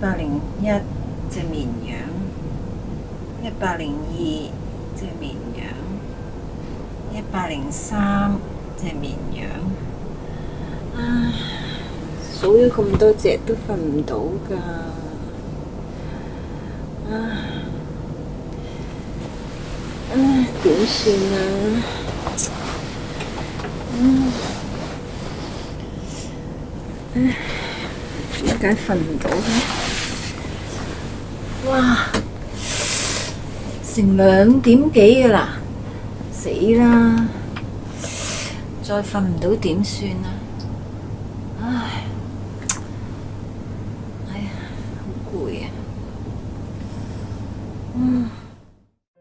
101隻綿羊，102隻綿羊，103隻綿羊。唉，數咗咁多隻都瞓唔到㗎。點算啊？點解瞓唔到呢？哇！成2點幾㗎啦，死啦！再瞓唔到點算啊？唉，好攰啊！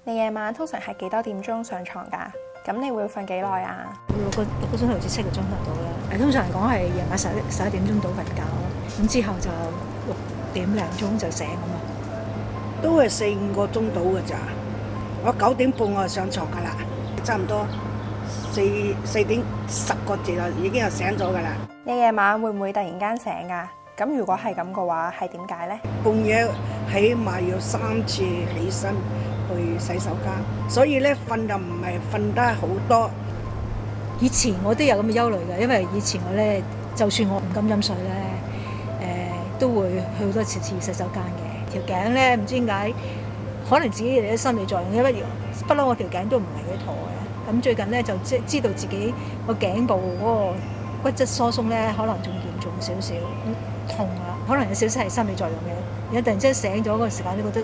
你夜晚通常係幾多點鐘上床㗎？咁你會瞓幾耐啊？6個鐘頭至7個鐘頭到啦。通常嚟講係夜晚11點鐘到瞓覺咯。咁之後就6點零鐘就醒咁啊。都係4-5個鐘到㗎咋。我9點半我就上床㗎啦，差唔多4點10個字啦，已經係醒咗㗎啦。你夜晚會唔會突然間醒㗎？咁如果係咁嘅話，係點解呢？半夜起碼要3次起身去洗手間，所以咧瞓就唔係瞓得好多。以前我都有咁嘅憂慮嘅，因為以前我咧，就算我唔敢飲水咧，都會去好多次洗手間嘅。條頸咧唔知點解，可能自己有啲心理作用，因為不嬲我條頸都唔係幾妥嘅。咁最近咧就知道自己個頸部嗰個骨質疏鬆咧，可能仲嚴重少少，痛啊，可能有少少係心理作用嘅。有突然之間醒咗嗰個時間，都覺得係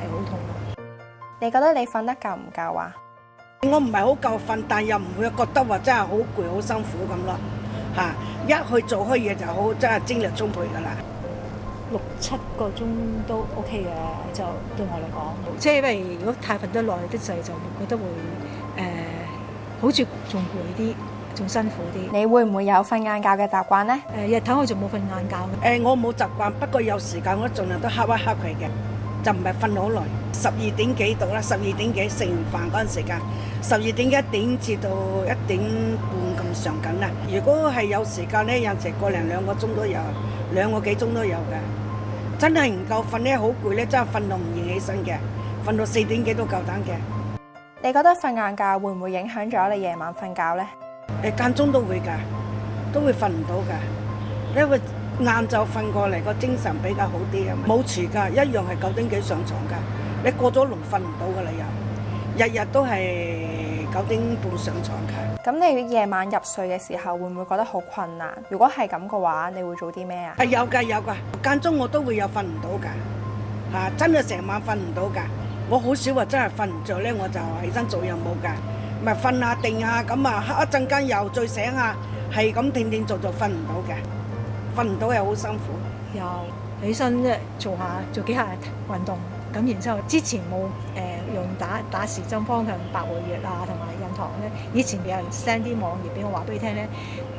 好痛咯。你覺得你瞓得夠唔夠啊？我唔係好夠瞓，但又唔會覺得話真係好攰好辛苦咁咯。一去做開嘢就好，真係精力充沛㗎啦。6-7個鐘都 OK 嘅，就對我嚟講，即係因為如果太瞓得耐啲滯，就覺得會好似仲攰啲，仲辛苦啲。你會唔會有瞓晏覺嘅習慣呢？日頭我就冇瞓晏覺嘅。我冇習慣，不過有時間我盡量都瞌一瞌佢嘅，就唔係瞓好耐。12點幾到啦，12點幾食完飯嗰陣時間，12點1點至到1點半咁上緊啦。如果係有時間咧，有時個零2個鐘都有，2個幾鐘都有嘅。真係唔夠瞓咧，好攰咧，真係瞓到唔願起身嘅，瞓到4點幾都夠膽嘅。你覺得瞓晏覺會唔會影響咗你夜晚瞓覺呢？間中都會㗎，都會瞓唔到㗎，因為晏晝瞓過嚟個精神比較好啲啊。冇遲㗎，一樣係9點幾上床㗎。你過咗籠瞓唔到㗎啦，又日日都係9點半上床㗎。咁你夜晚入睡嘅時候會唔會覺得好困難？如果係咁嘅話，你會做啲咩啊？有㗎，間中我都會有瞓唔到㗎，真係成晚瞓唔到㗎。我好少話真係瞓唔着咧，我就起身做任務㗎，咪瞓下定下咁啊，瞌一陣間又再醒下，係咁斷做瞓唔到嘅，瞓唔到係好辛苦。又起身咧做幾下運動，咁然之後之前冇用打時針方向百會穴啊，同埋印堂咧，以前有人 send 啲網頁俾我話俾你聽咧，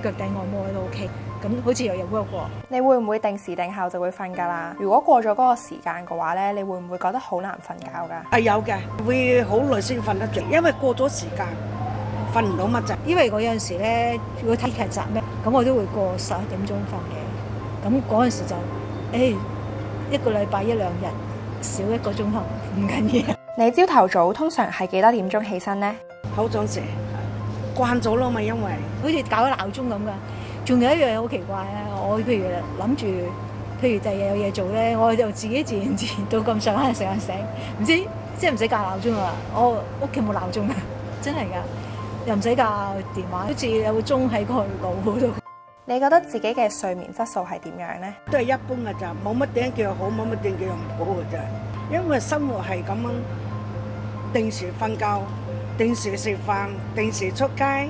腳底按摩都 OK。咁好似又有 work 喎。你會唔會定時定候就會瞓㗎啦？如果過咗嗰個時間嘅話咧，你會唔會覺得好難瞓覺㗎？有嘅，會好耐先瞓得着，因為過咗時間瞓唔到乜滯。因為我有陣時咧，如果睇劇集咧，咁我都會過11點鐘瞓嘅。咁嗰陣時就1個禮拜1-2日少1個鐘頭唔緊要。你朝頭早通常係幾多點鐘起身呢？好準時，慣咗咯嘛，因為好似搞咗鬧鐘咁㗎。仲有一樣嘢好奇怪咧，我譬如諗住，譬如第日有嘢做咧，我就自然到咁上下時間醒，唔知即係唔使校鬧鐘啊！我屋企冇鬧鐘啊，真係㗎，又唔使校電話，好似有個鐘喺個腦嗰度。你覺得自己嘅睡眠質素係點樣呢？都係一般㗎咋，冇乜點叫好，冇乜點叫唔好㗎咋。因為生活係咁樣，定時瞓覺，定時食飯，定時出街，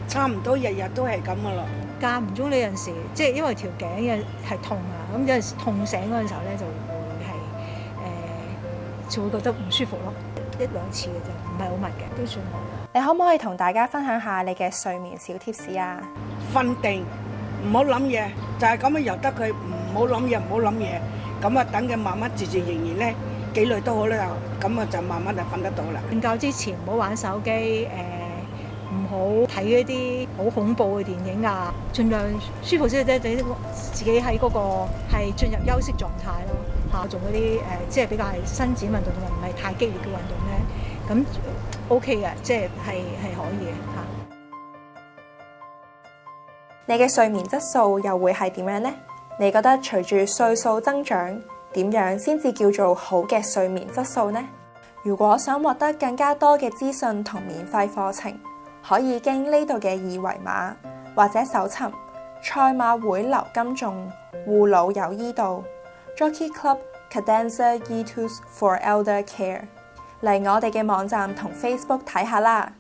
差唔多日日都係咁㗎咯。間唔中呢陣時，即係因為條頸係痛啊，咁有陣時痛醒嗰陣時候咧，就會係就會覺得唔舒服咯。1-2次嘅啫，唔係好密嘅，都算好。你可唔可以同大家分享下你嘅睡眠小貼士啊？瞓定，唔好諗嘢，就係咁樣由得佢，唔好諗嘢，唔好諗嘢，咁啊等佢慢慢自然咧，幾耐都好啦，咁啊就慢慢就瞓得到啦。瞓覺之前唔好玩手機，唔好睇一啲好恐怖嘅電影啊，盡量舒服啲啫，俾自己喺嗰個係進入休息狀態咯嚇，做嗰啲即係比較係伸展運動同埋唔係太激烈嘅運動咧，咁 OK 嘅，即係可以嘅嚇。你嘅睡眠質素又會係點樣呢？你覺得隨住歲數增長，點樣先至叫做好嘅睡眠質素呢？如果想獲得更加多嘅資訊同免費課程，可以經呢度嘅二維碼或者搜尋賽馬會劉金仲護老有醫道 Jockey Club Cadenza Etus for Elder Care 嚟我哋嘅網站同 Facebook 睇下啦。